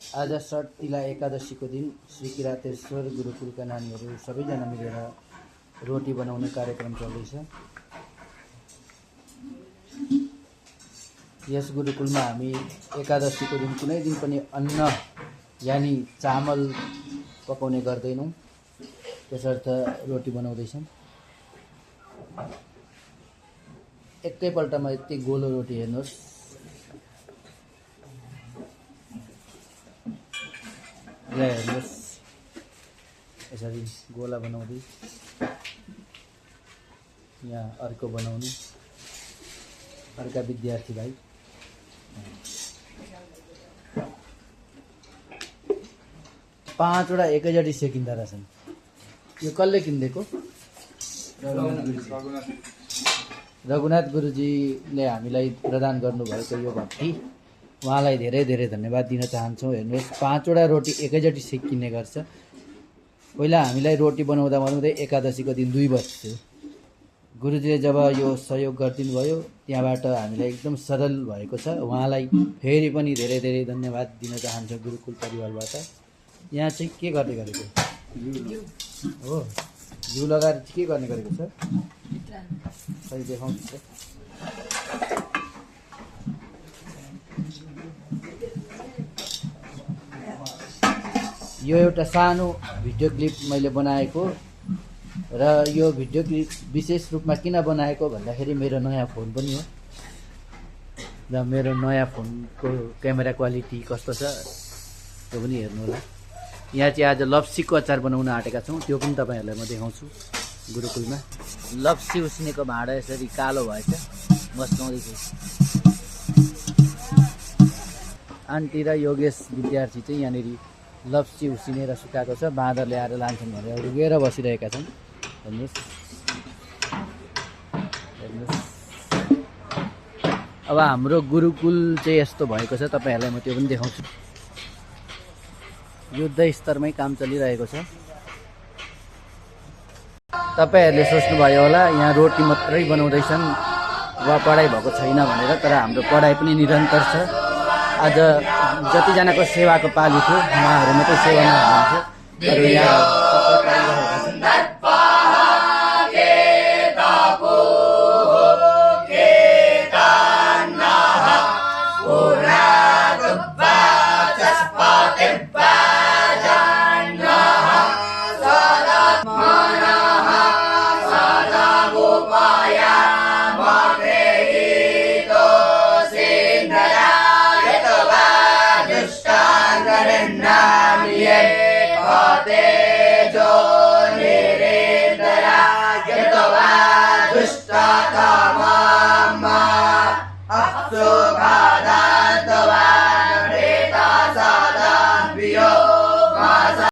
आज षट्तिला एकादशीको दिन श्री किरातेश्वर गुरुकुलका नानीहरू सबैजना मिलेर रोटी बनाउने कार्यक्रम चल्दैछ। यस गुरुकुलमा हामी एकादशीको दिन कुनै दिन पनि अन्न यानी चामल पकाउने गर्दैनौँ, त्यसर्थ रोटी बनाउँदैछौँ। एकैपल्टमा यति गोलो रोटी हेर्नुहोस्। यहाँ हेर्नुहोस्, यसरी गोला बनाउँदै यहाँ अर्को बनाउनु, अर्का विद्यार्थी भाइ। पाँचवटा एकैचोटि सेकिँदा रहेछन्। यो कसले किनिदिएको? रघुनाथ गुरुजीले हामीलाई प्रदान गर्नुभएको यो भक्ति, उहाँलाई धेरै धेरै धन्यवाद दिन चाहन्छौँ। हेर्नुहोस्, पाँचवटा रोटी एकैचोटि सेकिने गर्छ। पहिला हामीलाई रोटी बनाउँदै एकादशीको दिन 2 बज्थ्यो। गुरुजीले जब यो सहयोग गरिदिनु भयो, त्यहाँबाट हामीलाई एकदम सरल भएको छ। उहाँलाई फेरि पनि धेरै धेरै धन्यवाद दिन चाहन्छु गुरुकुल परिवारबाट। यहाँ चाहिँ के गर्ने गरेको हो? घिउ लगाएर के गर्ने गरेको छ? खै देखाउँछु। यो एउटा सानो भिडियो क्लिप मैले बनाएको, र यो भिडियो क्लिप विशेष रूपमा किन बनाएको भन्दाखेरि मेरो नयाँ फोन पनि हो, र मेरो नयाँ फोनको क्यामेरा क्वालिटी कस्तो छ त्यो पनि हेर्नु होला। यहाँ चाहिँ आज लप्सीको अचार बनाउन आँटेका छौँ, त्यो पनि तपाईँहरूलाई म देखाउँछु। गुरुकुलमा लप्सी उसिनेको भाँडा यसरी कालो भएछ, मस्काउँदैछु। आन्टी र योगेश विद्यार्थी चाहिँ यहाँनिर लप्सी उसिनेर सुकाएको छ, बाँदर ल्याएर लान्छन् भनेर रुगेर बसिरहेका छन्। हेर्नुहोस् हेर्नुहोस्। अब हाम्रो गुरुकुल चाहिँ यस्तो भएको छ, तपाईँहरूलाई म त्यो पनि देखाउँछु। युद्ध स्तरमै काम चलिरहेको छ। तपाईँहरूले सोच्नुभयो होला यहाँ रोटी मात्रै बनाउँदैछन् वा पढाइ भएको छैन भनेर, तर हाम्रो पढाइ पनि निरन्तर छ। आज जतिजनाको सेवाको पाली थियो उहाँहरू मात्रै सेवामा हुनुहुन्थ्यो, तर यहाँ Dusta